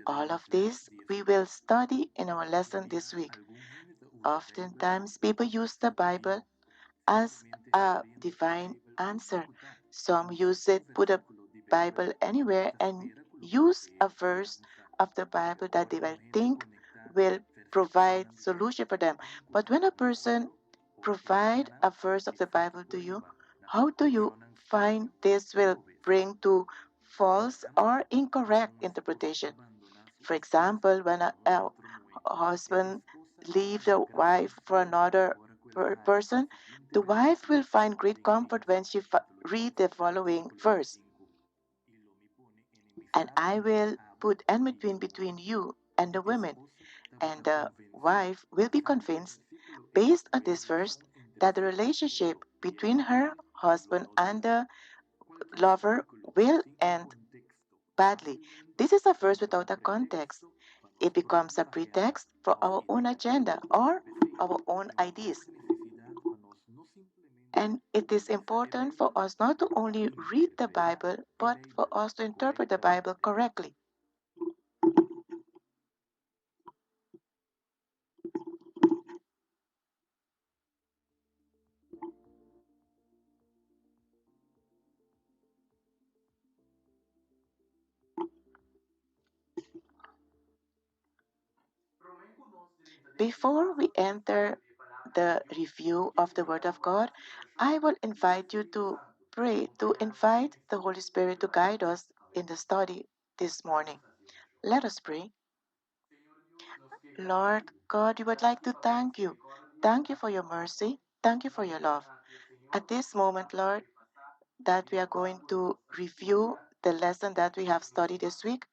All of this we will study in our lesson this week. Oftentimes, people use the Bible as a divine answer. Some use it, put a Bible anywhere, and use a verse of the Bible that they will think will provide solution for them. But when a person provide a verse of the Bible to you, how do you find this will bring to false or incorrect interpretation? For example, when a husband leaves the wife for another person, the wife will find great comfort when she read the following verse. And I will put enmity between you and the women. And the wife will be convinced, based on this verse, that the relationship between her husband and the lover will end badly. This is a verse without a context. It becomes a pretext for our own agenda or our own ideas. And it is important for us not to only read the Bible, but for us to interpret the Bible correctly. Before we enter the review of the Word of God, I will invite you to pray, to invite the Holy Spirit to guide us in the study this morning. Let us pray. Lord God, we would like to thank you. Thank you for your mercy. Thank you for your love. At this moment, Lord, that we are going to review the lesson that we have studied this week,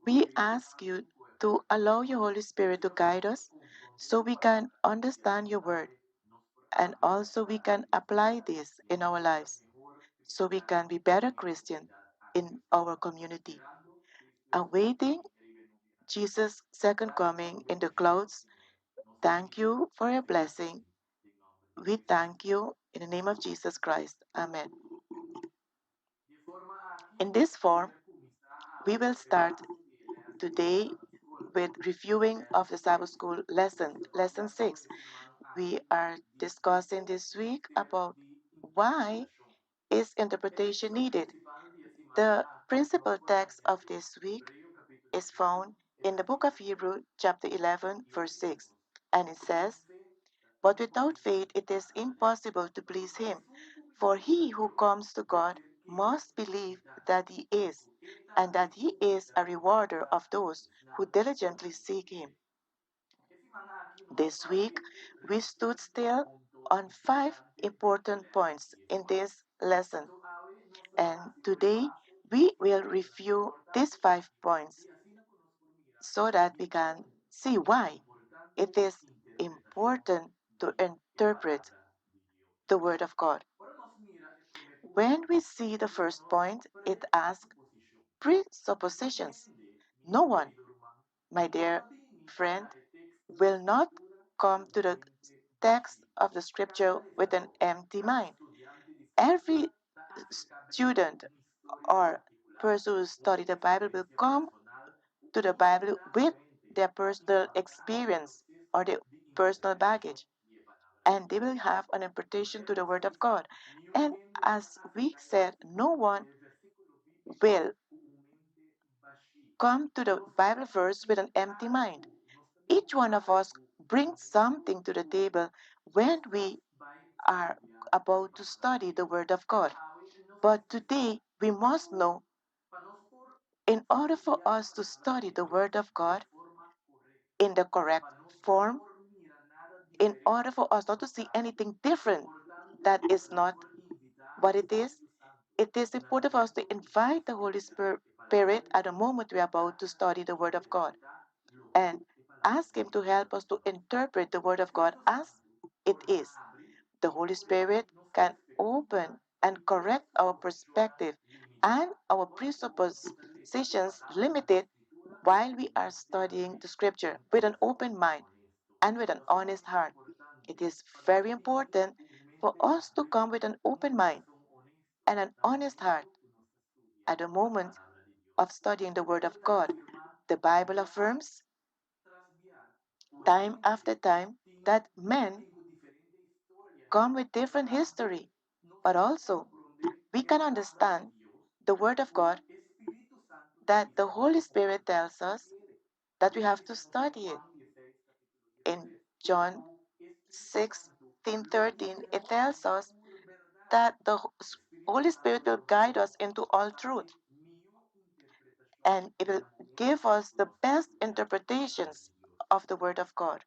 we ask you to allow your Holy Spirit to guide us so we can understand your word and also we can apply this in our lives so we can be better Christian in our community. Awaiting Jesus' second coming in the clouds, thank you for your blessing. We thank you in the name of Jesus Christ. Amen. In this form, we will start today with reviewing of the Sabbath School lesson 6. We are discussing this week about why is interpretation needed. The principal text of this week is found in the book of Hebrews, chapter 11, verse 6, and it says, "But without faith it is impossible to please Him, for he who comes to God must believe that He is, and that He is a rewarder of those who diligently seek Him." This week, we stood still on five important points in this lesson, and today we will review these 5 points so that we can see why it is important to interpret the Word of God. When we see the first point, it asks presuppositions. No one, my dear friend, will not come to the text of the scripture with an empty mind. Every student or person who study the Bible will come to the Bible with their personal experience or their personal baggage, and they will have an interpretation to the Word of God. And as we said, no one will come to the Bible verse with an empty mind. Each one of us brings something to the table when we are about to study the Word of God. But today, we must know, in order for us to study the Word of God in the correct form, in order for us not to see anything different that is not what it is important for us to invite the Holy Spirit at the moment we are about to study the Word of God and ask Him to help us to interpret the Word of God as it is. The Holy Spirit can open and correct our perspective and our presuppositions limited while we are studying the Scripture with an open mind and with an honest heart. It is very important for us to come with an open mind and an honest heart at the moment of studying the Word of God. The Bible affirms time after time that men come with different history, but also we can understand the Word of God that the Holy Spirit tells us that we have to study it. In John 16:13, it tells us that the Holy Spirit will guide us into all truth and it will give us the best interpretations of the Word of God.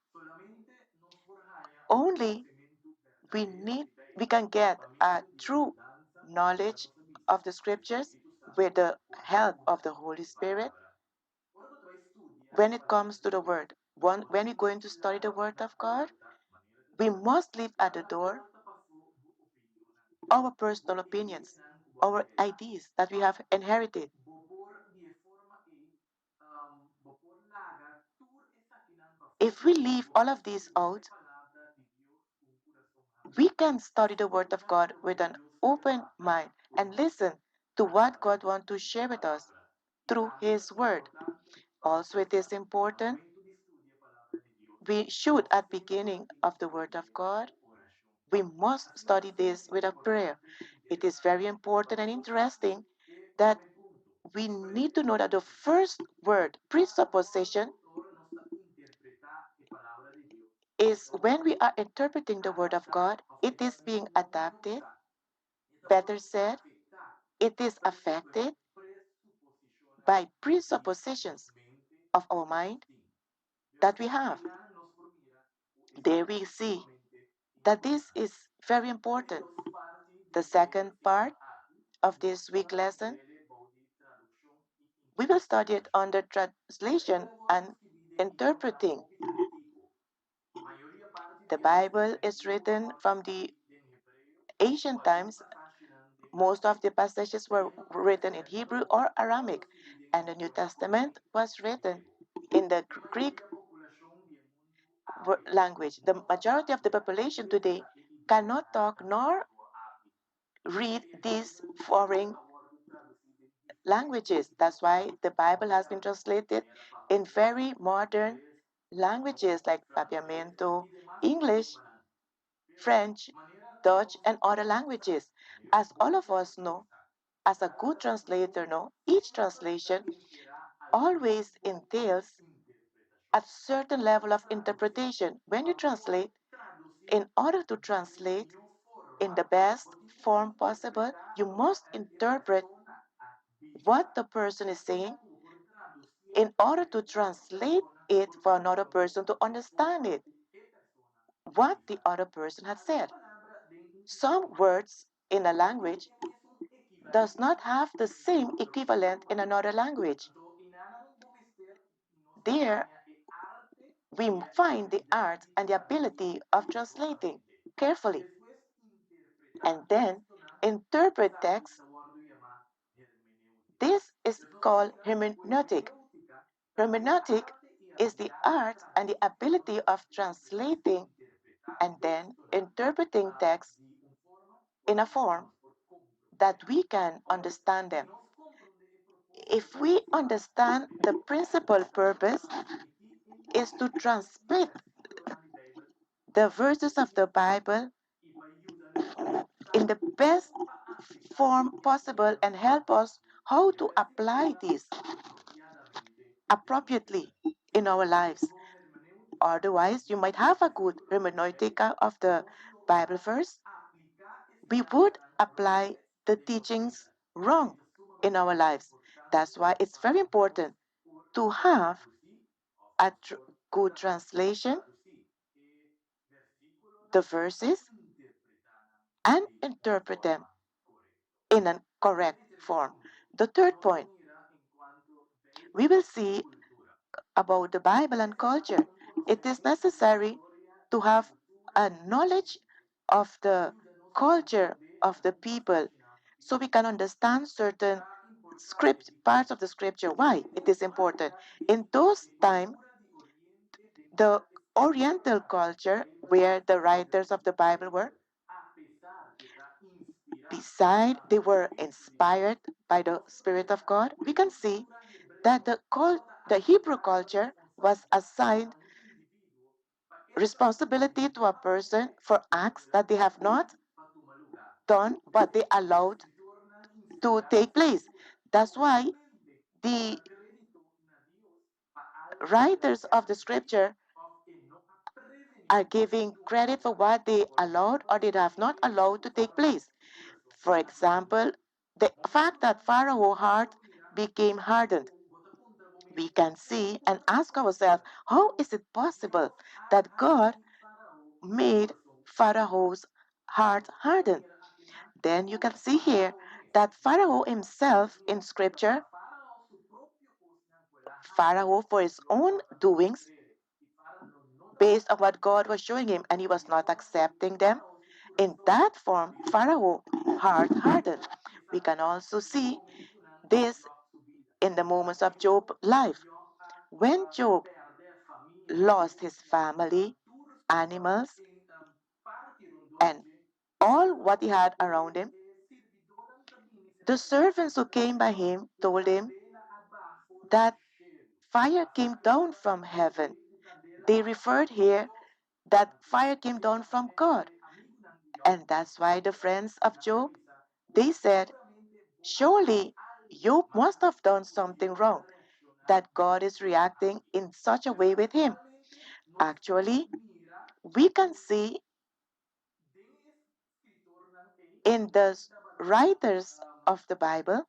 Only we need we can get a true knowledge of the scriptures with the help of the Holy Spirit when it comes to the word. When we're going to study the word of God, we must leave at the door our personal opinions, our ideas that we have inherited. If we leave all of these out, we can study the Word of God with an open mind and listen to what God wants to share with us through His Word. Also, it is important we should, at beginning of the Word of God, we must study this with a prayer. It is very important and interesting that we need to know that the first word, presupposition, is when we are interpreting the Word of God, it is being adapted, better said, it is affected by presuppositions of our mind that we have. There we see that this is very important. The second part of this week lesson, we will study it under translation and interpreting. The Bible is written from the ancient times. Most of the passages were written in Hebrew or Aramaic, and the New Testament was written in the Greek language. The majority of the population today cannot talk nor read these foreign languages. That's why the Bible has been translated in very modern languages like Papiamento, English, French, Dutch, and other languages. As all of us know, as a good translator know, each translation always entails a certain level of interpretation. When you translate, in order to translate in the best form possible, you must interpret what the person is saying in order to translate it for another person to understand it, what the other person has said. Some words in a language does not have the same equivalent in another language. There we find the art and the ability of translating carefully and then interpret text. This is called hermeneutic. Hermeneutic is the art and the ability of translating and then interpreting text in a form that we can understand them. If we understand the principal purpose is to transmit the verses of the Bible in the best form possible and help us how to apply this appropriately in our lives. Otherwise, you might have a good hermeneutic of the Bible verse. We would apply the teachings wrong in our lives. That's why it's very important to have a good translation, the verses, and interpret them in a correct form. The third point, we will see about the Bible and culture. It is necessary to have a knowledge of the culture of the people so we can understand certain script parts of the scripture. Why it is important? In those times, the Oriental culture, where the writers of the Bible were, beside they were inspired by the Spirit of God, we can see that the The Hebrew culture was assigned responsibility to a person for acts that they have not done but they allowed to take place. That's why the writers of the scripture are giving credit for what they allowed or they have not allowed to take place. For example, the fact that Pharaoh's heart became hardened. We can see and ask ourselves, how is it possible that God made Pharaoh's heart harden? Then you can see here that Pharaoh himself in scripture, Pharaoh for his own doings, based on what God was showing him, and he was not accepting them. In that form, Pharaoh heart hardened. We can also see this in the moments of Job's life. When Job lost his family, animals, and all what he had around him, the servants who came by him told him that fire came down from heaven. They referred here that fire came down from God. And that's why the friends of Job, they said, surely Job must have done something wrong, that God is reacting in such a way with him. Actually, we can see in the writers of the Bible,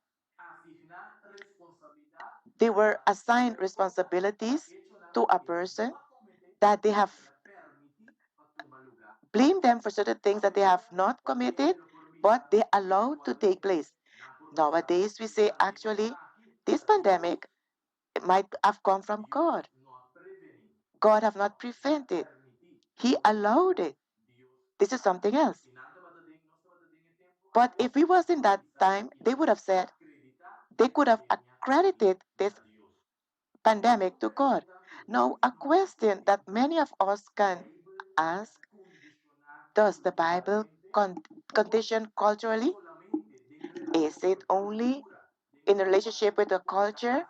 they were assigned responsibilities to a person that they have blamed them for certain things that they have not committed, but they allowed to take place. Nowadays, we say actually, this pandemic might have come from God. God have not prevented. He allowed it. This is something else. But if we was in that time, they would have said, they could have accredited this pandemic to God. Now, a question that many of us can ask, does the Bible condition culturally? Is it only in relationship with the culture?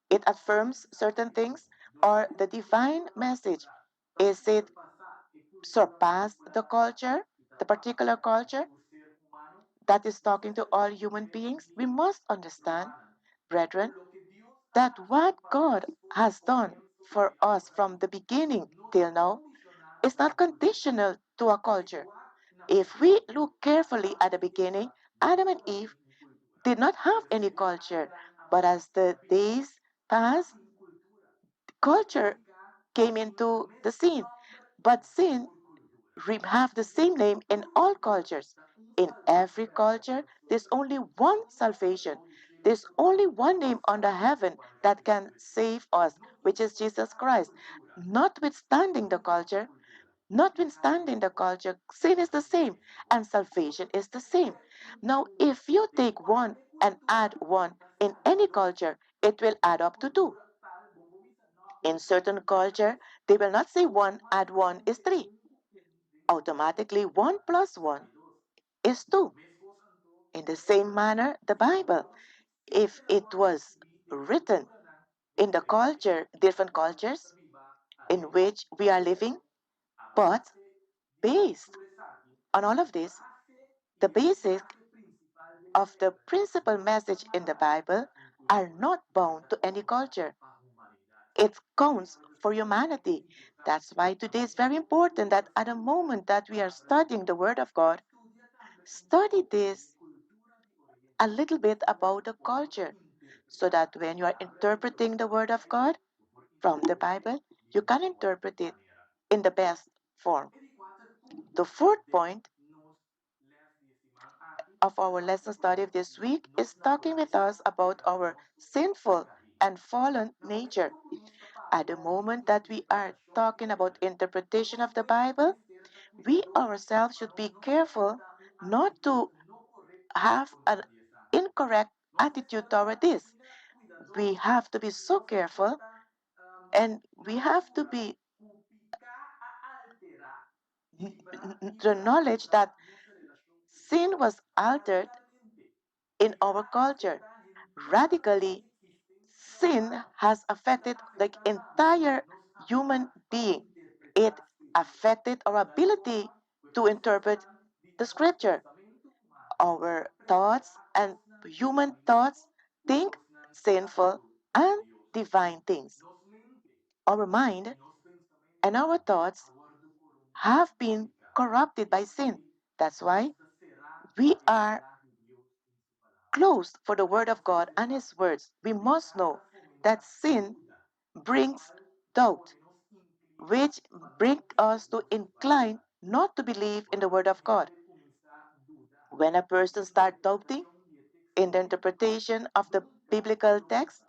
It affirms certain things? Or the divine message? Is it surpass the culture, the particular culture that is talking to all human beings? We must understand, brethren, that what God has done for us from the beginning till now is not conditional to a culture. If we look carefully at the beginning, Adam and Eve did not have any culture, but as the days passed, culture came into the scene. But sin have the same name in all cultures. In every culture, there's only one salvation. There's only one name under heaven that can save us, which is Jesus Christ. Notwithstanding the culture, sin is the same and salvation is the same. Now, if you take one and add one in any culture, it will add up to two. In certain culture, they will not say one add one is three. Automatically, one plus one is two. In the same manner, the Bible, if it was written in the culture, different cultures in which we are living, but based on all of this, the basic of the principal message in the Bible are not bound to any culture. It counts for humanity. That's why today is very important that at the moment that we are studying the Word of God, study this a little bit about the culture so that when you are interpreting the Word of God from the Bible, you can interpret it in the best form. The fourth point of our lesson study this week is talking with us about our sinful and fallen nature. At the moment that we are talking about interpretation of the Bible, we ourselves should be careful not to have an incorrect attitude toward this. We have to be so careful and we have to be the knowledge that sin was altered in our culture. Radically, sin has affected the entire human being. It affected our ability to interpret the scripture. Our thoughts and human thoughts think sinful and divine things. Our mind and our thoughts have been corrupted by sin. That's why we are closed for the word of God and his words. We must know that sin brings doubt, which brings us to incline not to believe in the word of God. When a person starts doubting in the interpretation of the biblical text,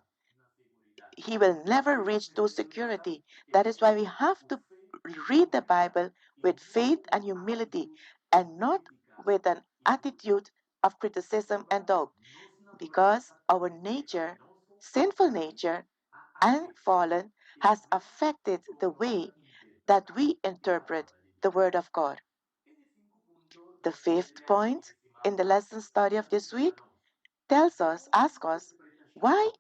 he will never reach to security. That is why we have to read the Bible with faith and humility and not with an attitude of criticism and doubt, because our nature, sinful nature, and fallen has affected the way that we interpret the Word of God. The fifth point in the lesson study of this week asks us why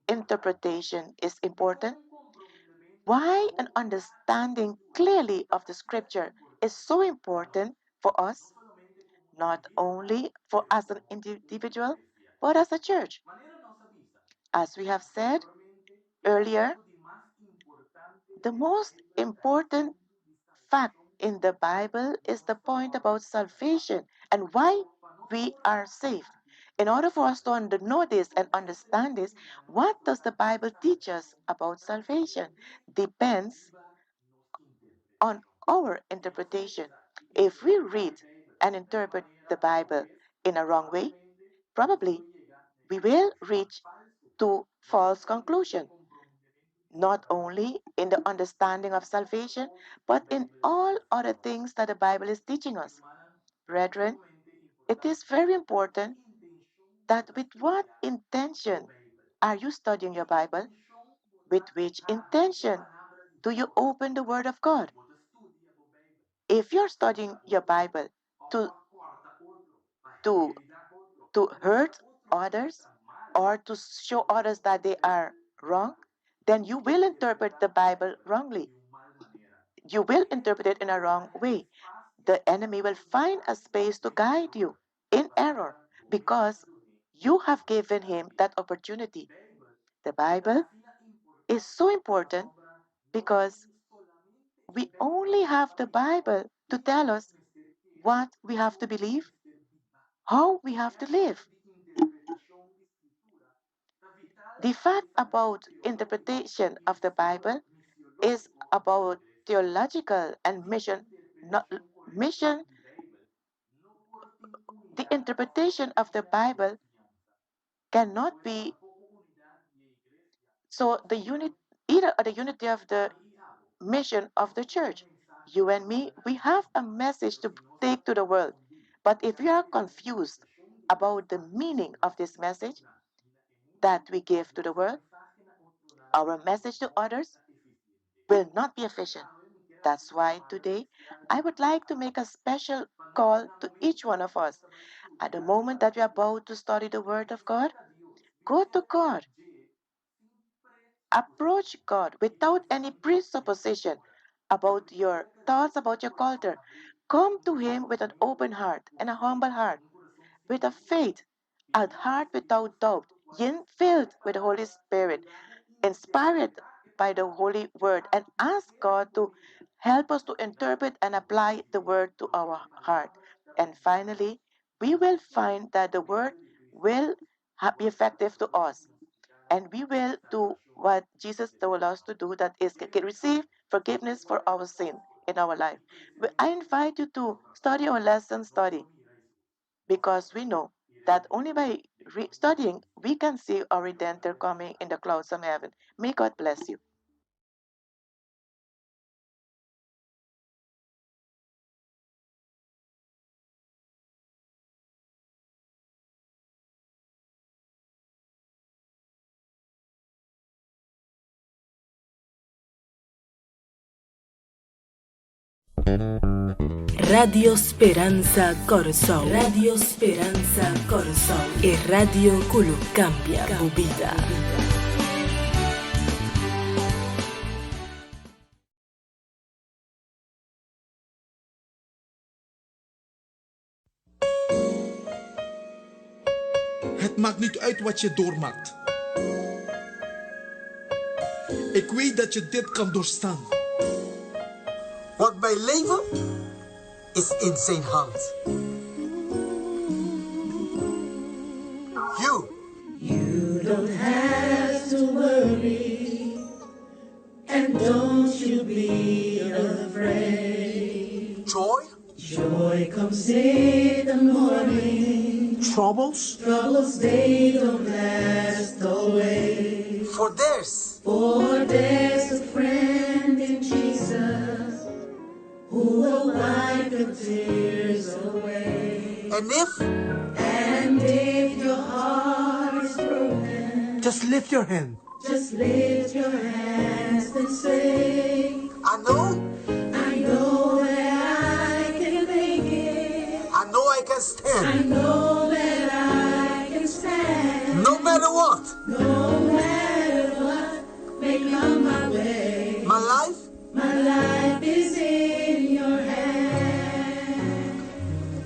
interpretation is important, why an understanding clearly of the scripture is so important for us, not only for as an individual, but as a church. As we have said earlier, the most important fact in the Bible is the point about salvation and why we are saved. In order for us to know this and understand this, what does the Bible teach us about salvation depends on our interpretation. If we read and interpret the Bible in a wrong way, probably we will reach to false conclusion, not only in the understanding of salvation, but in all other things that the Bible is teaching us. Brethren, it is very important that with what intention are you studying your Bible? With which intention do you open the Word of God? If you're studying your Bible to, to, to hurt others or to show others that they are wrong, then you will interpret the Bible wrongly. You will interpret it in a wrong way. The enemy will find a space to guide you in error because you have given him that opportunity. The Bible is so important because we only have the Bible to tell us what we have to believe, how we have to live. The fact about interpretation of the Bible is about theological and mission. Not, mission, the interpretation of the Bible cannot be so the unit either the unity of the mission of the church. You and me, we have a message to take to the world. But if we are confused about the meaning of this message that we give to the world, our message to others will not be efficient. That's why today I would like to make a special call to each one of us. At the moment that we are about to study the Word of God, go to God. Approach God without any presupposition about your thoughts about your culture. Come to Him with an open heart and a humble heart, with a faith, a heart without doubt, yet filled with the Holy Spirit, inspired by the Holy Word, and ask God to help us to interpret and apply the Word to our heart. And finally, we will find that the Word will be effective to us, and we will do what Jesus told us to do, that is, receive forgiveness for our sin in our life. I invite you to study our lesson study, because we know that only by studying we can see our Redeemer coming in the clouds of heaven. May God bless you. Radio Speranza Corsou. Radio Speranza Corsou. E Radio Kook cambia vida. Het maakt niet uit wat je doormaakt. Ik weet dat je dit kan doorstaan. Want mijn leven is in zijn hand. You don't have to worry, and don't you be afraid. Joy comes in the morning. Troubles, they don't last always. for there's a friend in Jesus who will wipe the tears away. and if your heart is broken, just lift your hand. just lift your hands and say, I know that I can make it. I can stand. I know that I can stand. No matter what. No matter what may come my way. My life is in your hand.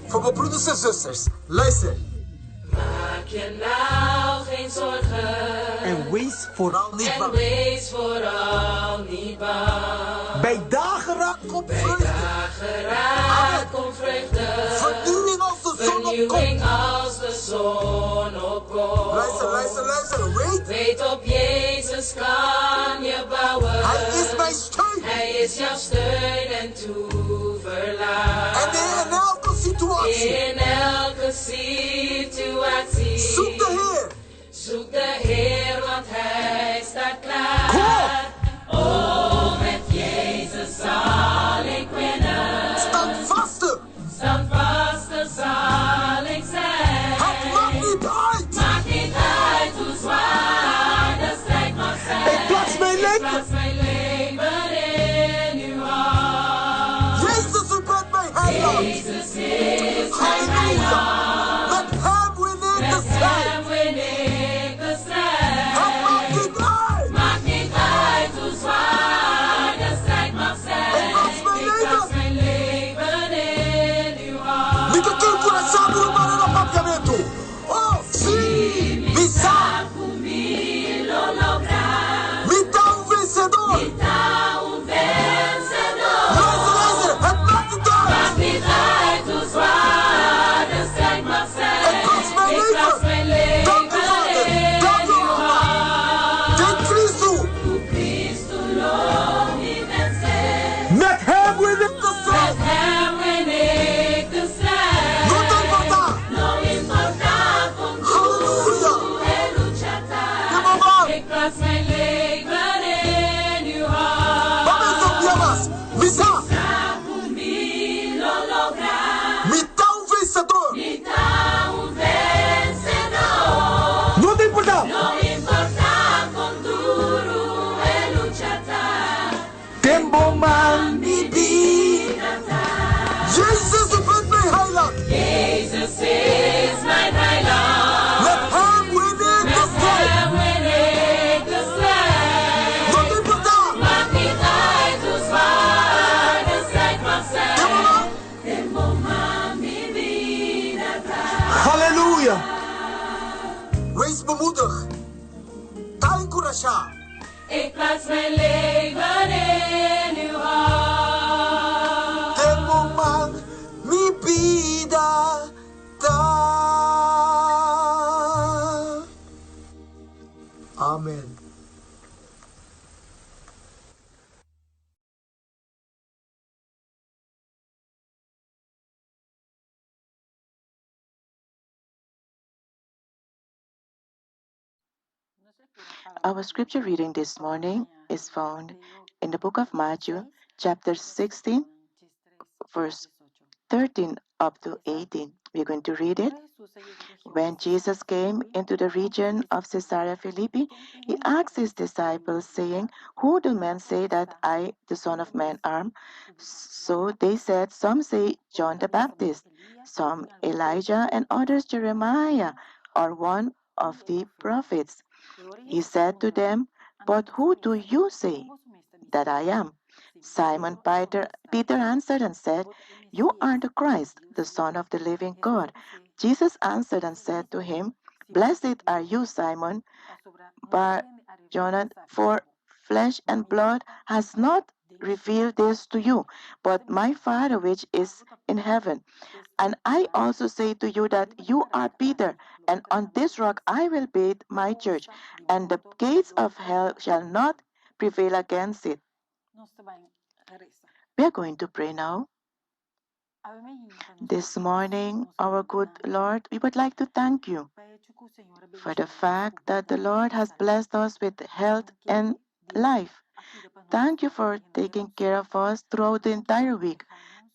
voor mijn broeders en zusters. Luister. Maak je nou geen zorgen. En wees vooral niet En bang. wees vooral niet bang. Bij dageraad komt vreugde. Dageraad komt vreugde. Vernieuwing als de zon opkomt. Vernieuwing als de zon opkomt. Luister. Weet op Jezus kan je bouwen. Hij is mijn steun. Hij is jouw steun en toeverlaat. En in elke situatie. In elke situatie. Zoek de Heer. Zoek de Heer, want Hij staat klaar. Kom. Oh, met Jezus zal ik winnen. Standvastig. Standvastig zal ik zijn. Het maakt niet uit. Maakt niet uit hoe zwaar de strijd mag zijn. Ik plaats mijn leven. Ik plaats mijn leven in uw hand. Jezus, u bent mijn heiland. Jezus is mijn Halleluja. heiland. Met hem win ik de Met strijd. hem win ik de strijd. Het maakt niet uit. Maakt niet uit hoe zwaar de strijd mag zijn. Ik plaats mijn Ik plaats leven. mijn leven in uw hand. Niet te veel voor het samen maar in het papiamento. Oh, zie. Misa. Mi da un vencedor. Luister. Het maakt niet uit. Maakt niet uit hoe zwaar de strijd mag zijn. Ik plaats mijn Ik plaats leven. mijn leven Dank u, Vader. Dank in u, uw Mama. hand. Ten Christo. Cristo lo mi vencer. Met hem win ik de Met strijd. hem win ik de strijd. No te importa. No importa con Halleluja. e luchata. Ja, mama. Ik plaats mijn leven in uw hand. Vamos op llamas. Misa. Por mí lo lograr. Mi da un vencedor. Y da un vencedor. No te importa. No importa con duro e luchata. Tempo man. Mi vida. Jezus, u bent mijn heiland. Jezus is mijn heiland. Met hem win ik de Met strijd. hem win ik de strijd. No te importa. Maakt niet uit hoe zwaar de strijd mag zijn. Ja, mama. Tempo man mi vida. Halleluja. Wees bemoedig. Tayo kurasha. Ik plaats mijn leven in uw hand. Tempo man. Mi vida. Amen. Our scripture reading this morning is found in the book of Matthew, chapter 16, verse 13 up to 18. We're going to read it. When Jesus came into the region of Caesarea Philippi, he asked his disciples, saying, "Who do men say that I, the Son of Man, am?" So they said, "Some say John the Baptist, some Elijah, and others Jeremiah, or one of the prophets." He said to them, "But who do you say that I am?" Simon Peter answered and said, "You are the Christ, the Son of the living God." Jesus answered and said to him, Blessed are you, Simon Bar Jonah, for flesh and blood has not revealed this to you, but my Father which is in heaven. And I also say to you that you are Peter, and on this rock I will build my church, and the gates of hell shall not prevail against it. We are going to pray now. This morning, our good Lord, we would like to thank you for the fact that the Lord has blessed us with health and life. Thank you for taking care of us throughout the entire week.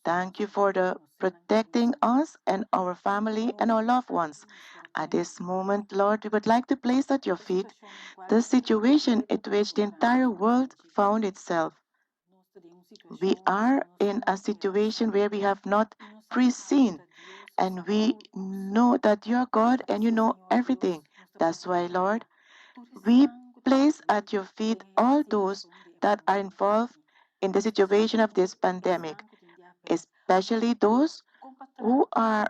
Thank you for the protecting us and our family and our loved ones. At this moment, Lord, we would like to place at your feet the situation in which the entire world found itself. We are in a situation where we have not pre-seen, and we know that you're God and you know everything. That's why, Lord, we place at your feet all those that are involved in the situation of this pandemic, especially those who are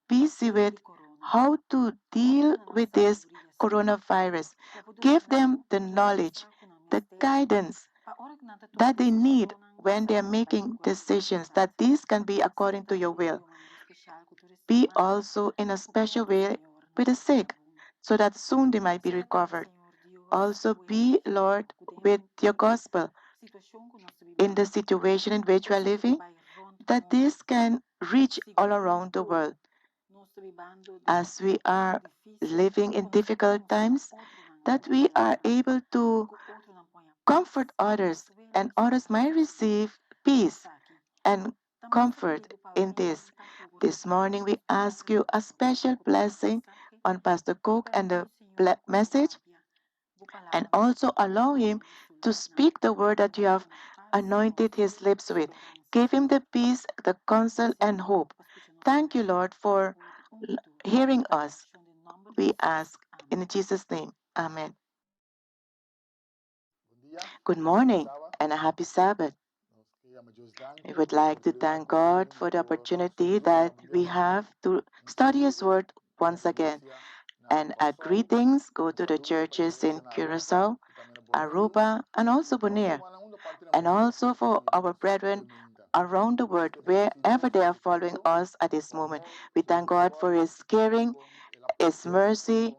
busy with how to deal with this coronavirus. Give them the knowledge, the guidance that they need when they are making decisions, that these can be according to your will. Be also in a special way with the sick, so that soon they might be recovered. Also be, Lord, with your gospel in the situation in which we are living, that this can reach all around the world. As we are living in difficult times, that we are able to comfort others, and others might receive peace and comfort in this. This morning, we ask you a special blessing on Pastor Kook and the message, and also allow him to speak the word that you have anointed his lips with. Give him the peace, the counsel, and hope. Thank you, Lord, for hearing us. We ask in Jesus' name. Amen. Good morning and a happy Sabbath. We would like to thank God for the opportunity that we have to study His Word once again. And our greetings go to the churches in Curacao, Aruba, and also Bonaire, and also for our brethren around the world, wherever they are following us at this moment. We thank God for His caring, His mercy,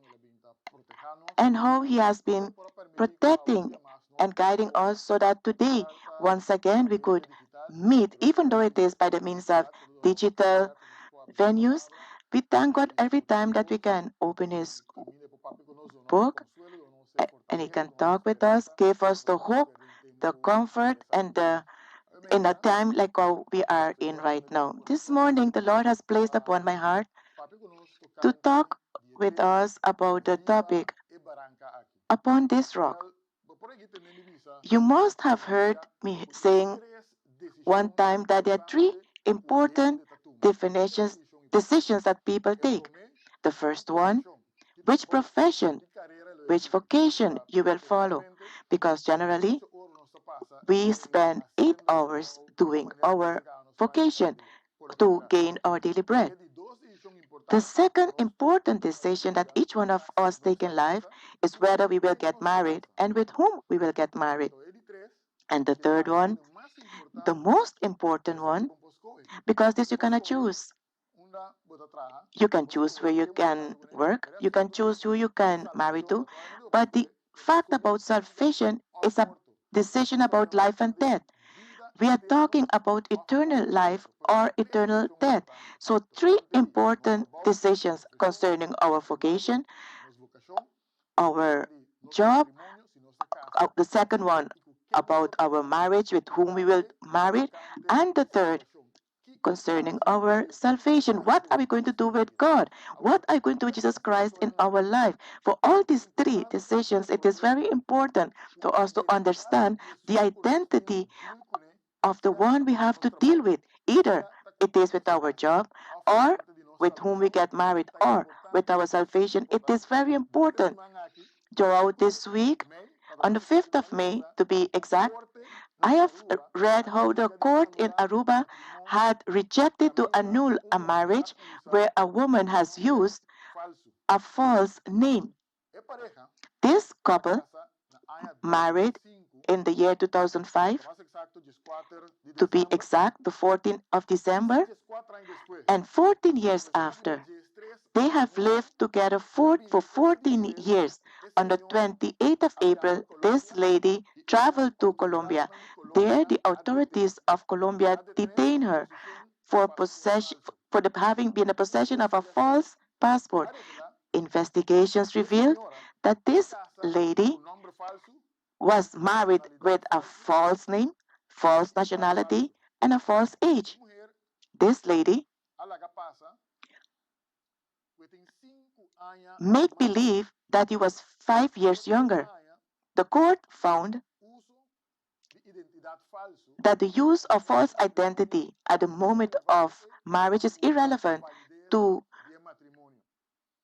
and how He has been protecting and guiding us so that today, once again, we could meet, even though it is by the means of digital venues. We thank God every time that we can open His book and He can talk with us, give us the hope, the comfort, and the in a time like how we are in right now. This morning, the Lord has placed upon my heart to talk with us about the topic upon this rock. You must have heard me saying one time that there are three important definitions, decisions that people take. The first one, which profession, which vocation you will follow, because generally we spend 8 hours doing our vocation to gain our daily bread. The second important decision that each one of us take in life is whether we will get married and with whom we will get married. And the third one, the most important one, because this you cannot choose. You can choose where you can work, you can choose who you can marry to, but the fact about salvation is a decision about life and death. We are talking about eternal life or eternal death. So, three important decisions concerning our vocation, our job, the second one about our marriage, with whom we will marry, and the third concerning our salvation. What are we going to do with God? What are we going to do with Jesus Christ in our life? For all these three decisions, it is very important for us to understand the identity of the one we have to deal with. Either it is with our job, or with whom we get married, or with our salvation. It is very important. Throughout this week, on the 5th of May, to be exact, I have read how the court in Aruba had rejected to annul a marriage where a woman has used a false name. E pareja This na couple casa na aya married 2005, in the year para 2005, mais exacto, 14 de to be dezembro. exact, the 14th of December, 14 anos depois, and 14 years depois de uma vida after. de estresse They have juntos, lived together dia for 27 de 14 abril, years. On esse the senhor 28th of aviava April, em this Colômbia lady e as traveled to Colombia. autoridades de There, Colômbia the authorities of Colombia a detener detained por her possessão de for pasaporte possession falso. for the having been in possession of a Investigação false passport. a revelar Investigations que a revealed senhora that se this casa lady com nome falso, was married with nacionalidade a falso false name, false e idade nationality, falso. and a false E age. mulher This lady alaga passa que tem 5 anos make mais velho. believe that he was 5 years younger. The court found Uso de identidade falso that the use of não é false irrelevante identity at the para moment of relevar marriage is ou para a irrelevant validez to, do matrimônio.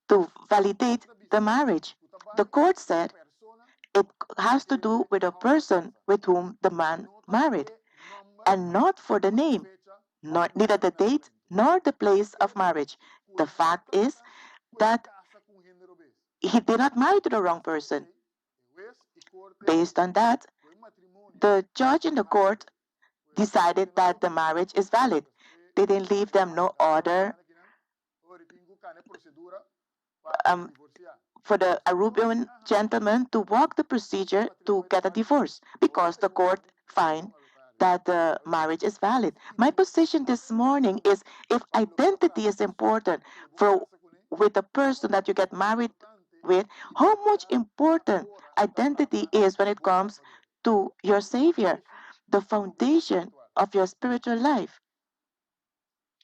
to validate Outra the visão, marriage. o The trabalho court com said persona it has to quer do dizer with a nome da person casa. with whom the man Não está married, é nome and not for the nem name, fecha nor do neither the date casamento. nor the place of Hecho marriage. que The ele não fact is trata com that casa com gênero vez. he did not marry to the wrong person. Ok, juez e corte Based on that, foi matrimônio the judge in the court válido. decided that the marriage is valid. They didn't leave them no order um, for the Arubian gentleman to walk the procedure to get a divorce because the court find that the marriage is valid. My position this morning is if identity is important for with the person that you get married with, how much important identity is when it comes to your Savior, the foundation of your spiritual life.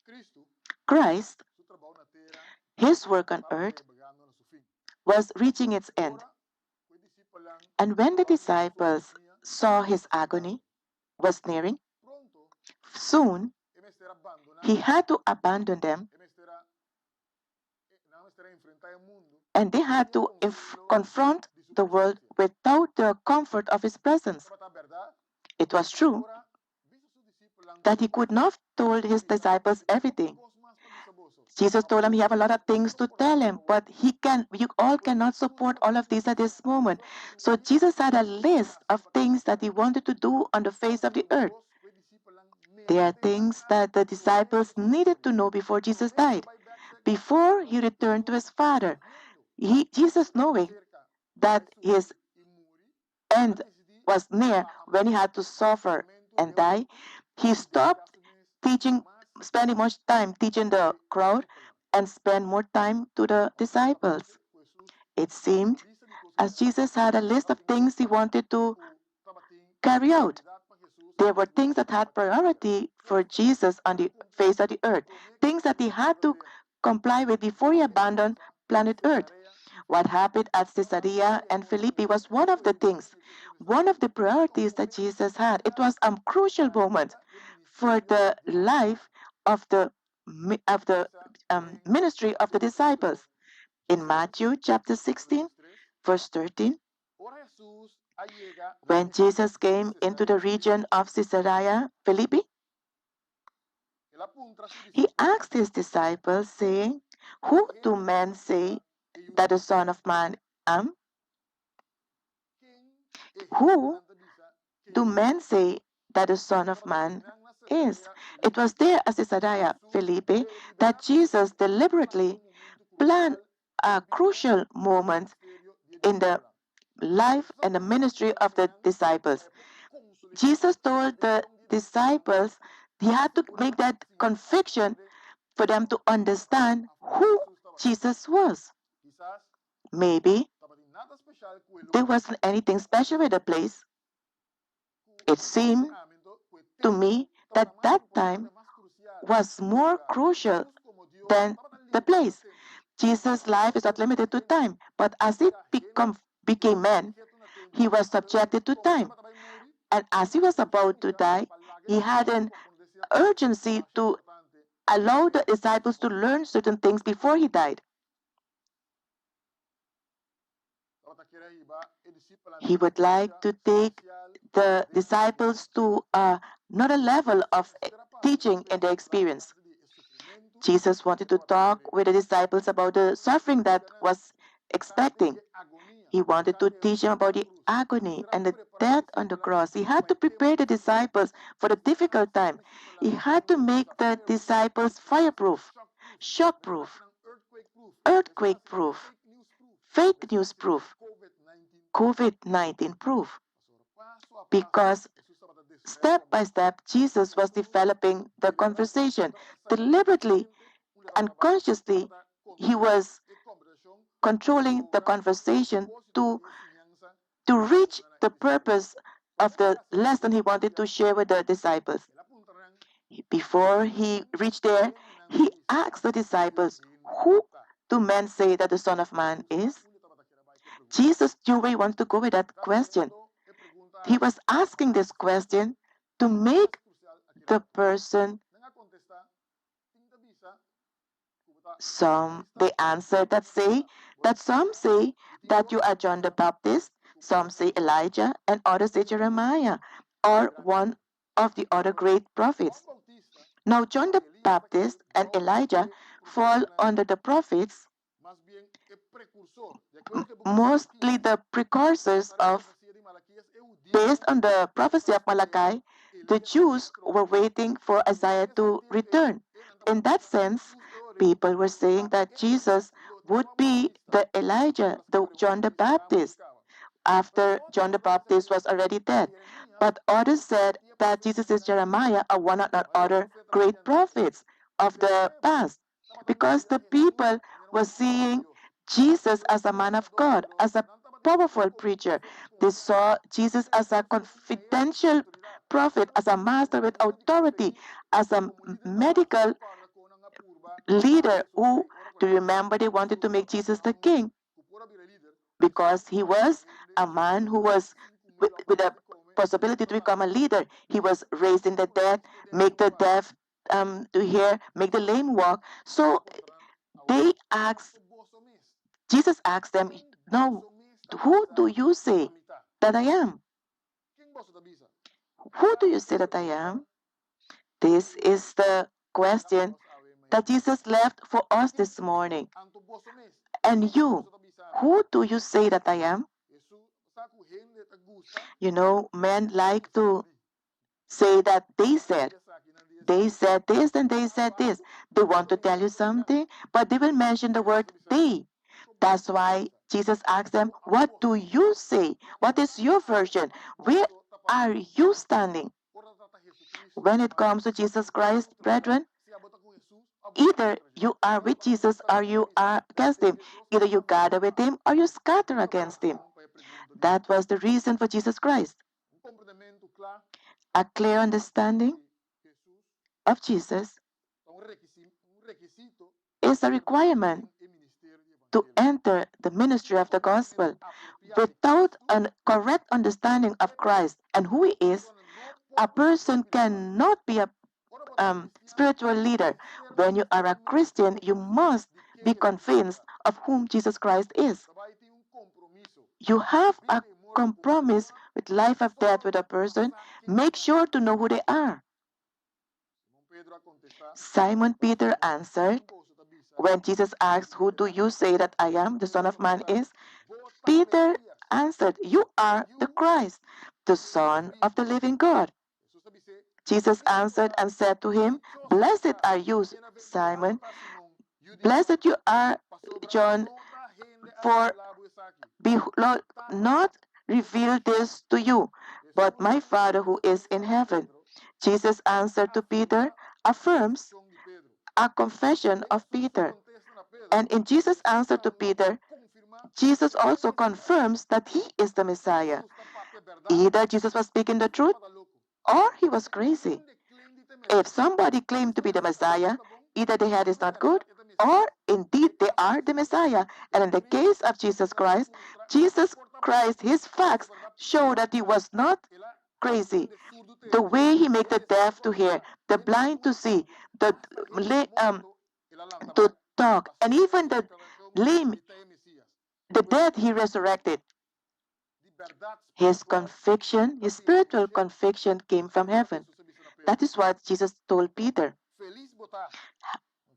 Cristo, Christ, seu trabalho na terra, his work on estava earth chegando no seu fim. was reaching its end. Ora, os discípulos And when the observando a sua disciples agonia, saw his agony was nearing, pronto, soon ele será abandonado, he had to abandon them ele será não estará enfrentar o mundo and they had sem to consolo confront de sua the world presença. without the comfort of his presence. Estava a verdade? It was true Ora, visto seus discípulos that he could not told his disciples everything. Jesus told him he have a lot of things to tell him, but you all cannot support all of these at this moment. So Jesus had a list of things that he wanted to do on the face of the earth. There are things that the disciples needed to know before Jesus died, before he returned to his Father. Jesus knowing that his end was near when he had to suffer and die, he stopped teaching, spending much time teaching the crowd and spent more time to the disciples. It seemed as Jesus had a list of things he wanted to carry out. There were things that had priority for Jesus on the face of the earth, things that he had to comply with before he abandoned planet Earth. What happened at Caesarea and Philippi was one of the things, one of the priorities that Jesus had. It was a crucial moment for the life of the ministry of the disciples. In Matthew chapter 16, verse 13, when Jesus came into the region of Caesarea Philippi, he asked his disciples, saying, "Who do men say that the Son of Man am? Who do men say that the Son of Man is?" It was there at Caesarea Philippi that Jesus deliberately planned a crucial moment in the life and the ministry of the disciples. Jesus told the disciples he had to make that conviction for them to understand who Jesus was. Maybe there wasn't anything special with the place. It seemed to me that that time was more crucial than the place. Jesus' life is not limited to time, but as he became man, he was subjected to time. And as he was about to die, he had an urgency to allow the disciples to learn certain things before he died. He would like to take the disciples to another level of teaching and their experience. Jesus wanted to talk with the disciples about the suffering that was expecting. He wanted to teach them about the agony and the death on the cross. He had to prepare the disciples for the difficult time. He had to make the disciples fireproof, shockproof, earthquake proof, fake news proof, COVID-19 proof. Because step by step, Jesus was developing the conversation. Deliberately and consciously, he was controlling the conversation to reach the purpose of the lesson he wanted to share with the disciples. Before he reached there, he asked the disciples, "Who do men say that the Son of Man is?" Jesus knew where he wanted to go with that question. He was asking this question to make the person. Some they answered that some say that you are John the Baptist, some say Elijah, and others say Jeremiah, or one of the other great prophets. Now John the Baptist and Elijah fall under the prophets, mostly the precursors of. Based on the prophecy of Malachi, the Jews were waiting for Isaiah to return. In that sense, people were saying that Jesus would be the Elijah, the John the Baptist, after John the Baptist was already dead. But others said that Jesus is Jeremiah or one of the other great prophets of the past, because the people were seeing Jesus as a man of God, as a powerful preacher. They saw Jesus as a confidential prophet, as a master with authority, as a medical leader who, do you remember, they wanted to make Jesus the king because he was a man who was with a possibility to become a leader. He was raised in the dead, make the deaf to hear, make the lame walk. So they asked, Jesus asked them, "No, who do you say that I am? Who do you say that I am?" This is the question that Jesus left for us this morning. And you, who do you say that I am? You know, men like to say that they said this and they said this. They want to tell you something, but they will mention the word they. That's why Jesus asked them, "What do you say? What is your version? Where are you standing?" When it comes to Jesus Christ, brethren, either you are with Jesus or you are against him. Either you gather with him or you scatter against him. That was the reason for Jesus Christ. A clear understanding of Jesus is a requirement to enter the ministry of the gospel. Without a correct understanding of Christ and who he is, a person cannot be a spiritual leader. When you are a Christian, you must be convinced of whom Jesus Christ is. You have a compromise with life of death with a person. Make sure to know who they are. Simon Peter answered, when Jesus asked, "Who do you say that I am, the Son of Man is?" Peter answered, "You are the Christ, the Son of the living God." Jesus answered and said to him, "Blessed are you, Simon. Blessed you are, John, for Lord not reveal this to you, but my Father who is in heaven." Jesus' answer to Peter affirms a confession of Peter. And in Jesus' answer to Peter, Jesus also confirms that he is the Messiah. Either Jesus was speaking the truth or he was crazy. If somebody claimed to be the Messiah, either their head is not good or indeed they are the Messiah. And in the case of Jesus Christ, his facts show that he was not crazy. The way he made the deaf to hear, the blind to see, to talk, and even the lame, the dead he resurrected. His conviction, his spiritual conviction came from heaven. That is what Jesus told Peter.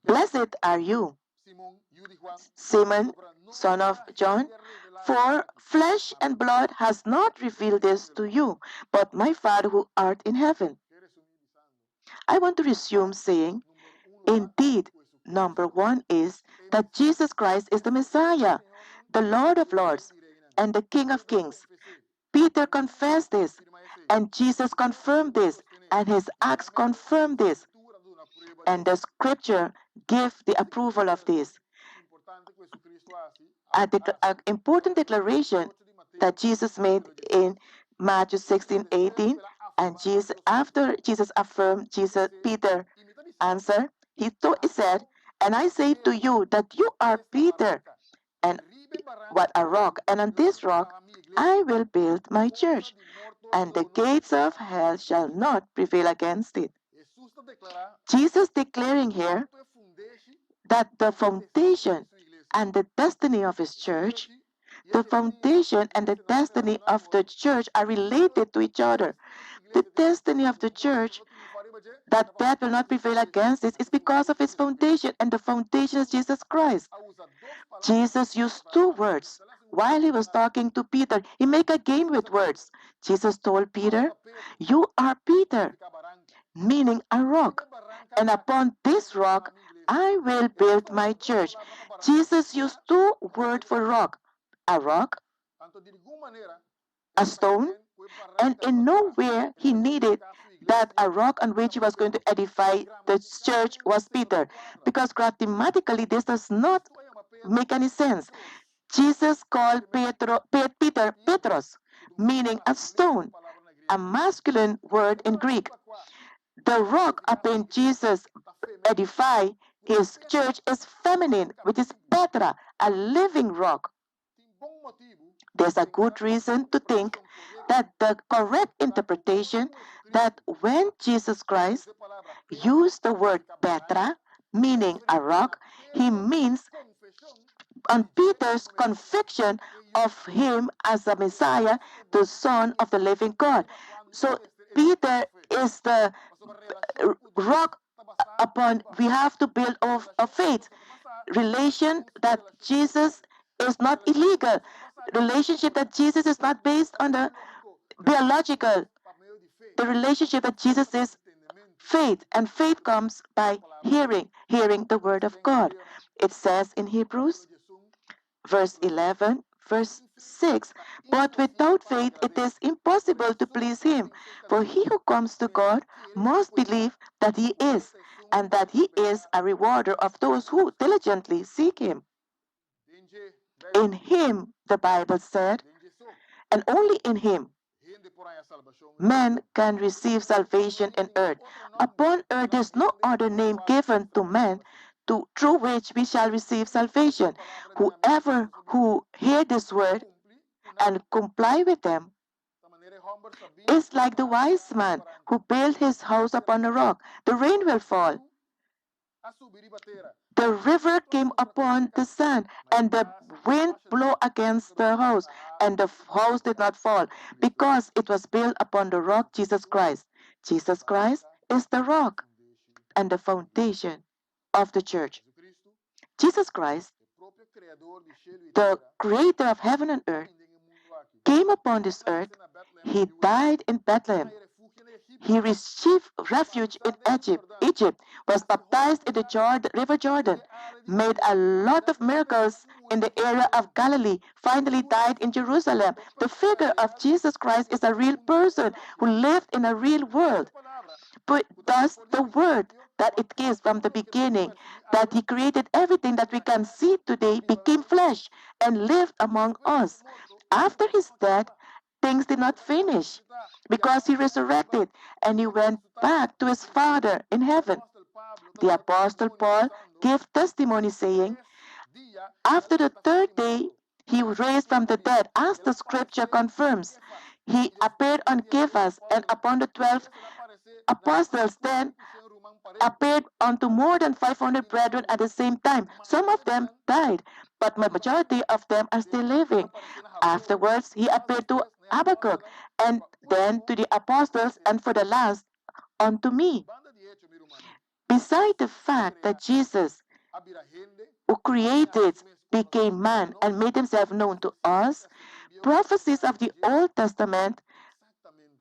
Blessed are you, Simon, son of John, for flesh and blood has not revealed this to you, but my Father who art in heaven. I want to resume saying, indeed, number one is that Jesus Christ is the Messiah, the Lord of Lords, and the King of Kings. Peter confessed this, and Jesus confirmed this, and his acts confirm this, and the scripture give the approval of this. An important declaration that Jesus made in Matthew 16:18, and Jesus, after Jesus affirmed, Peter answered, he said, and I say to you that you are Peter, and what a rock, and on this rock I will build my church, and the gates of hell shall not prevail against it. Jesus declaring here that the foundation and the destiny of his church, the foundation and the destiny of the church are related to each other. The destiny of the church, that death will not prevail against it, is because of its foundation, and the foundation is Jesus Christ. Jesus used two words while he was talking to Peter. He made a game with words. Jesus told Peter, you are Peter, meaning a rock, and upon this rock I will build my church. Jesus used two words for rock, a rock, a stone, and in nowhere he needed that a rock on which he was going to edify the church was Peter, because grammatically this does not make any sense. Jesus called Peter Petros, meaning a stone, a masculine word in Greek. The rock upon Jesus edify his church is feminine, which is Petra, a living rock. There's a good reason to think that the correct interpretation that when Jesus Christ used the word Petra, meaning a rock, he means on Peter's conviction of him as the Messiah, the Son of the living God. So Peter is the rock upon we have to build of faith. Relation that Jesus is not illegal. Relationship that Jesus is not based on the biological. The relationship that Jesus is faith, and faith comes by hearing the word of God. It says in Hebrews verse 11, verse 6, but without faith it is impossible to please him. For he who comes to God must believe that he is, and that he is a rewarder of those who diligently seek him. In him, the Bible said, and only in him, man can receive salvation in earth. Upon earth there is no other name given to man through which we shall receive salvation. Whoever who hear this word and comply with them is like the wise man who built his house upon a rock. The rain will fall. The river came upon the sand, and the wind blew against the house, and the house did not fall, because it was built upon the rock Jesus Christ. Jesus Christ is the rock and the foundation of the church. Jesus Christ, the creator of heaven and earth, came upon this earth. He died in Bethlehem. He received refuge in Egypt, was baptized in the River Jordan, made a lot of miracles in the area of Galilee, finally died in Jerusalem. The figure of Jesus Christ is a real person who lived in a real world. But thus the word that it gives from the beginning, that he created everything that we can see today, became flesh and lived among us. After his death, things did not finish because he resurrected and he went back to his Father in heaven. The Apostle Paul gave testimony saying, after the third day, he raised from the dead, as the scripture confirms. He appeared on Cephas and upon the 12 apostles, then appeared unto more than 500 brethren at the same time. Some of them died, but the majority of them are still living. Afterwards, he appeared to Habakkuk, and then to the apostles, and for the last, unto me. Beside the fact that Jesus, who created, became man and made himself known to us, prophecies of the Old Testament,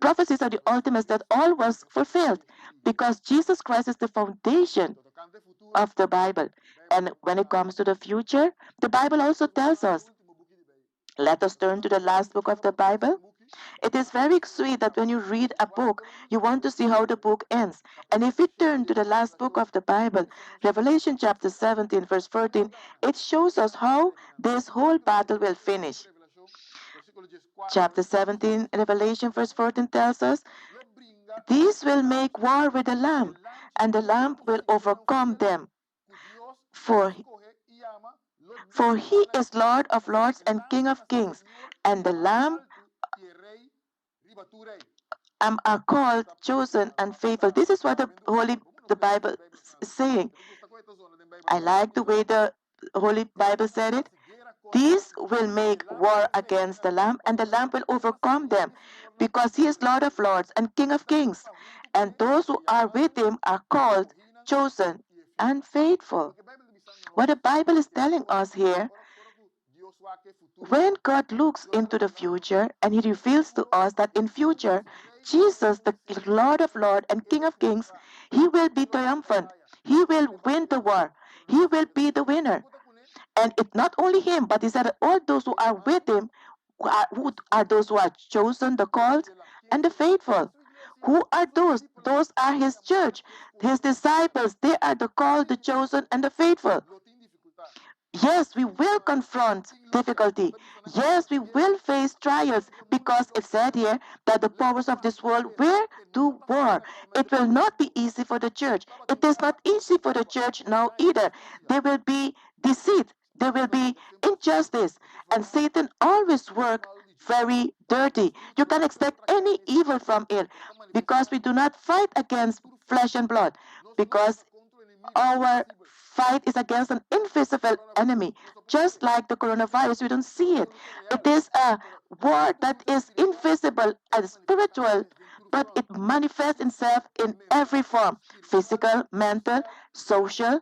prophecies of the Old Testament that all was fulfilled because Jesus Christ is the foundation of the Bible. And when it comes to the future, the Bible also tells us. Let us turn to the last book of the Bible. It is very sweet that when you read a book, you want to see how the book ends. And if we turn to the last book of the Bible, Revelation chapter 17, verse 14, it shows us how this whole battle will finish. Chapter 17, Revelation, verse 14 tells us, these will make war with the Lamb, and the Lamb will overcome them. For For he is Lord of lords and King of kings, and the Lamb are called, chosen, and faithful. This is what the Bible is saying. I like the way the Holy Bible said it. These will make war against the Lamb, and the Lamb will overcome them, because he is Lord of lords and King of kings. And those who are with him are called, chosen, and faithful. What the Bible is telling us here, when God looks into the future and he reveals to us that in future, Jesus, the Lord of Lords and King of Kings, he will be triumphant. He will win the war. He will be the winner. And it's not only him, but he said that all those who are with him who are those who are chosen, the called, and the faithful. Who are those? Those are his church, his disciples. They are the called, the chosen, and the faithful. Yes, we will confront difficulty. Yes, we will face trials because it said here that the powers of this world will do war. It will not be easy for the church. It is not easy for the church now either. There will be deceit. There will be injustice. And Satan always works very dirty. You can expect any evil from it because we do not fight against flesh and blood. Because our fight is against an invisible enemy. Just like the coronavirus, we don't see it. It is a war that is invisible and spiritual, but it manifests itself in every form: physical, mental, social,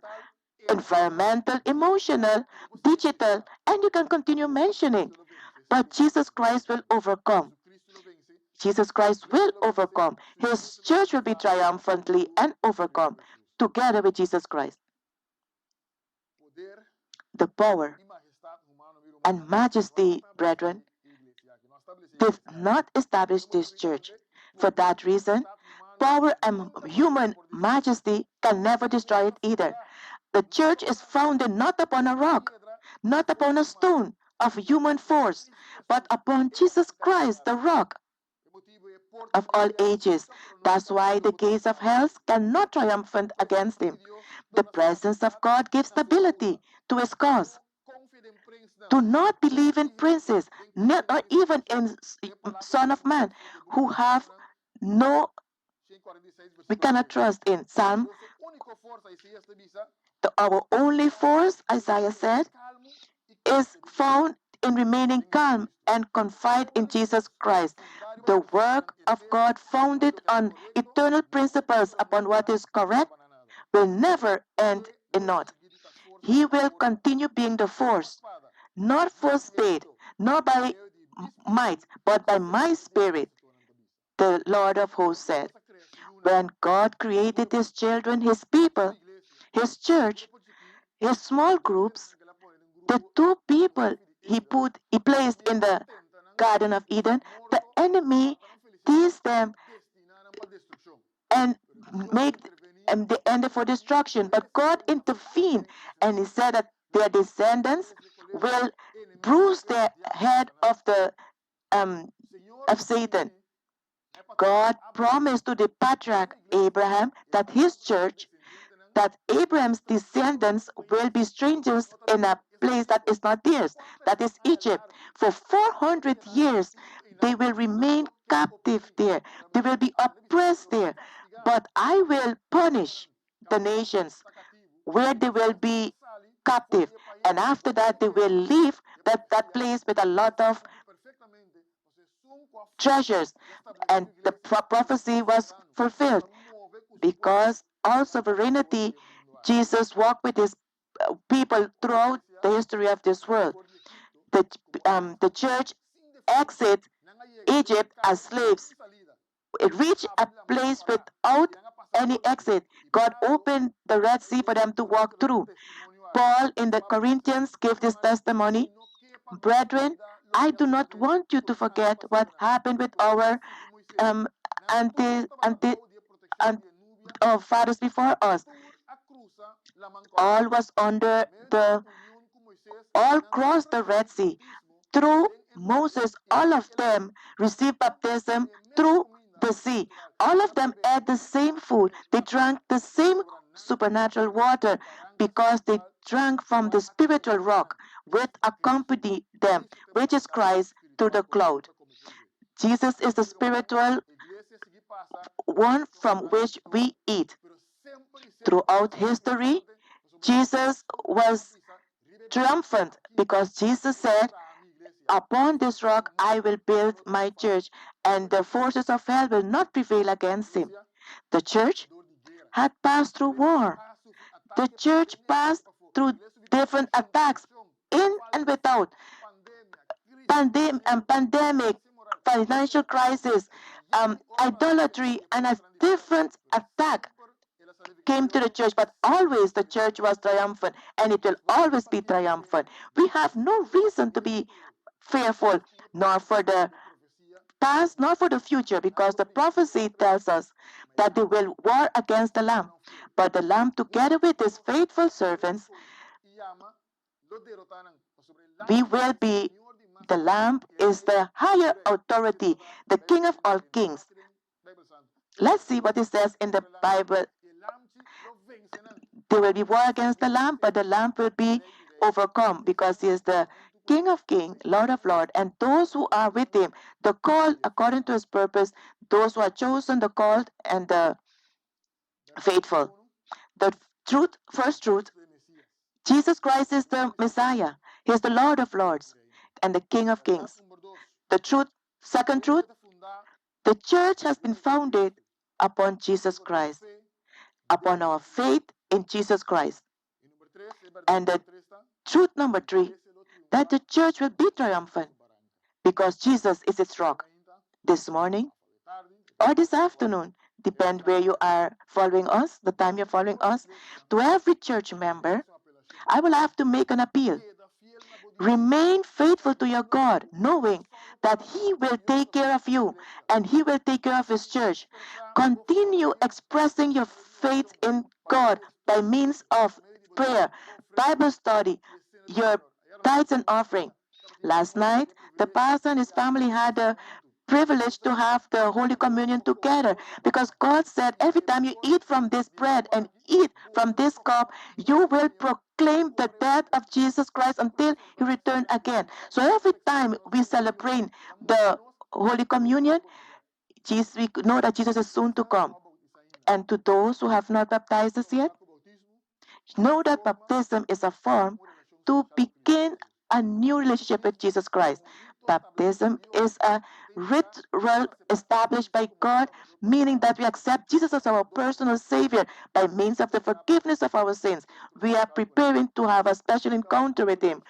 environmental, emotional, digital, and you can continue mentioning. But Jesus Christ will overcome. Jesus Christ will overcome. His church will be triumphantly and overcome together with Jesus Christ. The power and majesty, brethren, did not establish this church. For that reason, power and human majesty can never destroy it either. The church is founded not upon a rock, not upon a stone of human force, but upon Jesus Christ, the rock of all ages. That's why the gates of hell cannot triumphant against him. The presence of God gives stability to his cause. Do not believe in princes, not or even in Son of Man, who have no, we cannot trust in. Our only force, Isaiah said, is found in remaining calm and confide in Jesus Christ. The work of God founded on eternal principles upon what is correct will never end in naught. He will continue being the force, not for speed, nor by might, but by my spirit, the Lord of hosts said. When God created his children, his people, his church, his small groups, the two people he placed in the Garden of Eden, the enemy teased them and make and they ended for destruction. But God intervened and he said that their descendants will bruise the head of Satan. God promised to the patriarch Abraham that his church, that Abraham's descendants will be strangers in a place that is not theirs, that is Egypt. For 400 years, they will remain captive there. They will be oppressed there. But I will punish the nations where they will be captive. And after that, they will leave that place with a lot of treasures. And the prophecy was fulfilled because all sovereignty, Jesus walked with his people throughout the history of this world. The church exit Egypt as slaves. It reached a place without any exit. God opened the Red Sea for them to walk through. Paul in the Corinthians gave this testimony. Brethren, I do not want you to forget what happened with our ante, ante, an- fathers before us. All was under the, all crossed the Red Sea. Through Moses, all of them received baptism through the sea. All of them ate the same food. They drank the same supernatural water because they drank from the spiritual rock which accompanied them, which is Christ through the cloud. Jesus is the spiritual one from which we eat. Throughout history, Jesus was triumphant because Jesus said, upon this rock I will build my church, and the forces of hell will not prevail against him. The church had passed through war. The church passed through different attacks, in and without, pandemic, financial crisis, idolatry, and a different attack came to the church, but always the church was triumphant, and it will always be triumphant. We have no reason to be fearful, nor for the past, nor for the future, because the prophecy tells us that they will war against the Lamb. But the Lamb, together with his faithful servants, we will be, the Lamb is the higher authority, the King of all kings. Let's see what it says in the Bible. There will be war against the Lamb, but the Lamb will be overcome because he is the King of kings, Lord of lords, and those who are with him, the called according to his purpose, those who are chosen, the called, and the faithful. The truth, first truth, Jesus Christ is the Messiah. He is the Lord of lords and the King of kings. The truth, second truth, the church has been founded upon Jesus Christ, upon our faith in Jesus Christ. And the truth number three, that the church will be triumphant because Jesus is its rock. This morning or this afternoon, depend where you are following us, the time you're following us, to every church member, I will have to make an appeal. Remain faithful to your God, knowing that He will take care of you and He will take care of His church. Continue expressing your faith in God by means of prayer, Bible study, your tithes and offering. Last night, the pastor and his family had a privilege to have the Holy Communion together because God said every time you eat from this bread and eat from this cup, you will proclaim the death of Jesus Christ until He return again. So every time we celebrate the Holy Communion, we know that Jesus is soon to come. And to those who have not baptized us yet, know that baptism is a form to begin a new relationship with Jesus Christ. Baptism is a ritual established by God, meaning that we accept Jesus as our personal Savior by means of the forgiveness of our sins. We are preparing to have a special encounter with Him.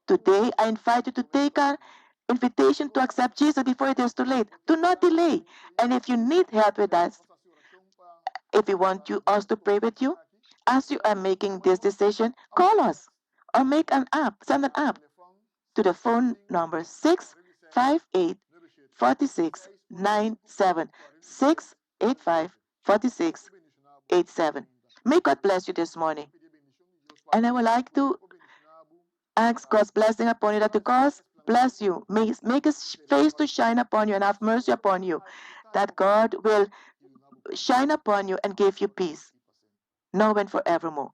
Today, I invite you to take an invitation to accept Jesus before it is too late. Do not delay. And if you need help with that, if you want us to pray with you, as you are making this decision, call us or make an app, send an app to the phone number 658 4697 685 4687. May God bless you this morning. And I would like to ask God's blessing upon you, that the God bless you, make His face to shine upon you and have mercy upon you, that God will shine upon you and give you peace, now and forevermore.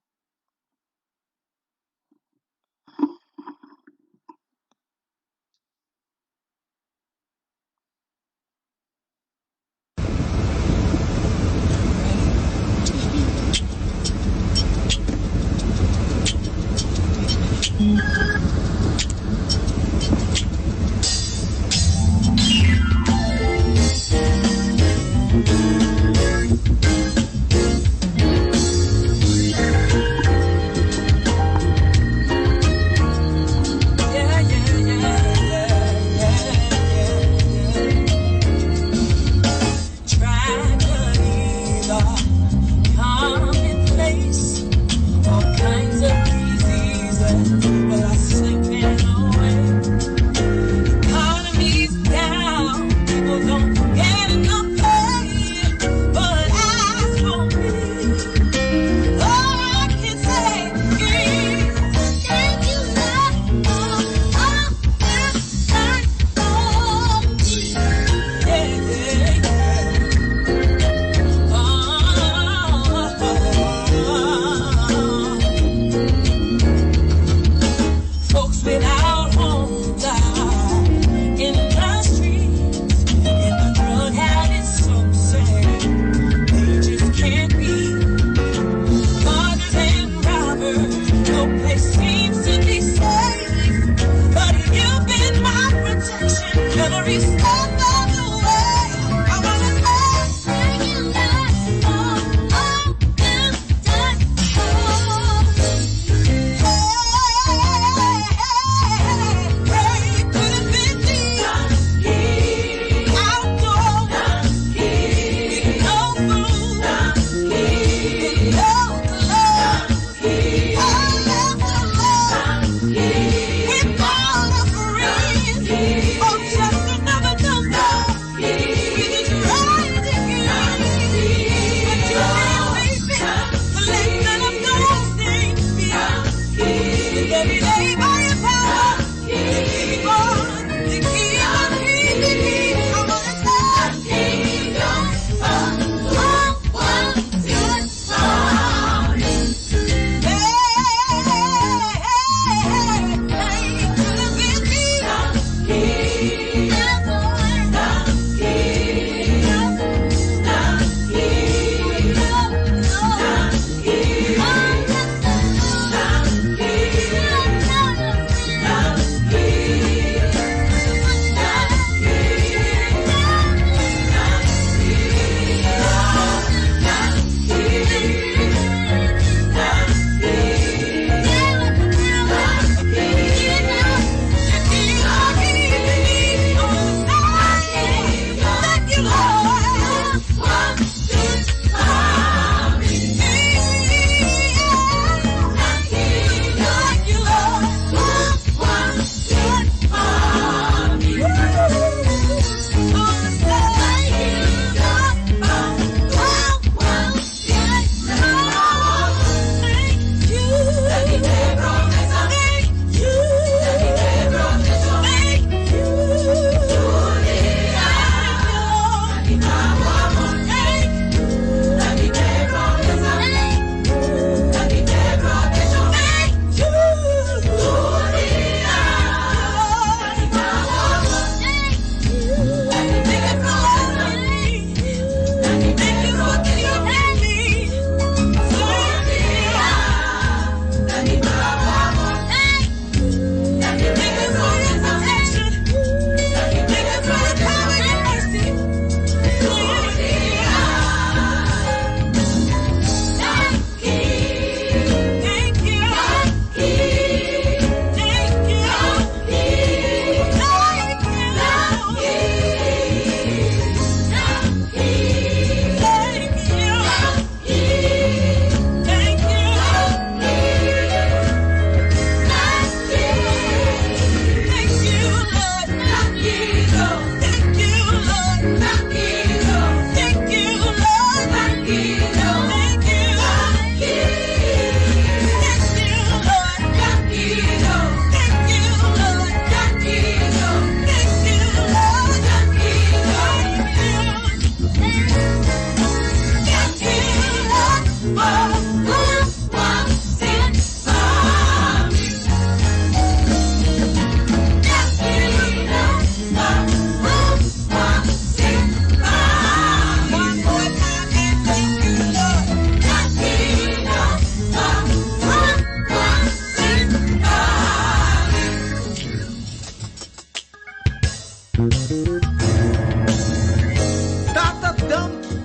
Tata danki,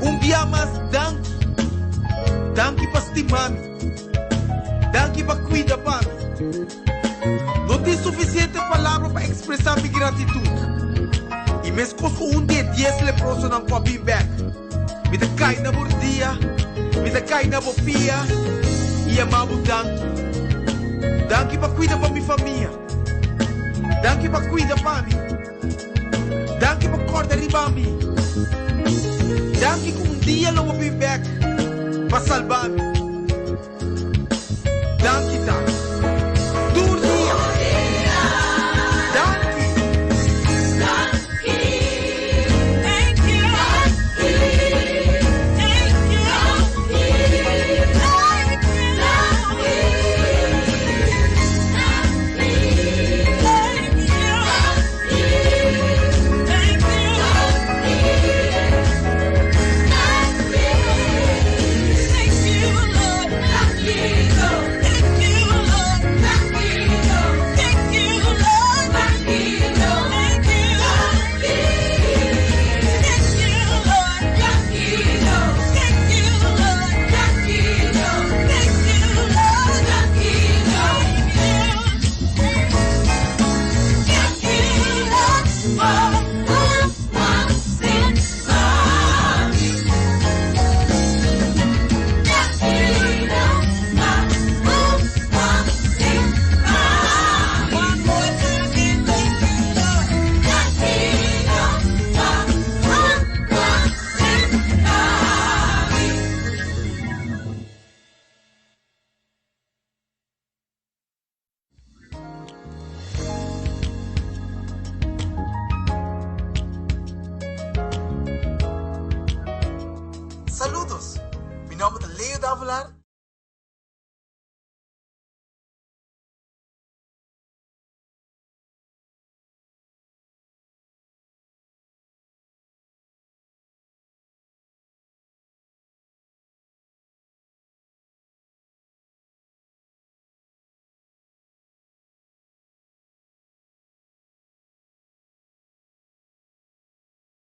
un dia mais danki, danki pa stimami, danki pa cuida pa mim. Não tem suficiente palavra para expressar minha gratitude. E mesmo que um dia 10 leprosos não podem vir back, me te cai na bordia, me te cai na bopia, e amava danki. Danki para cuidar para minha família, danki para cuidar para mim, danki para cortar riba mim, danki que um dia não vou vir back para salvar me. Danki tá. Saludos, mi nombre es Leo Davolar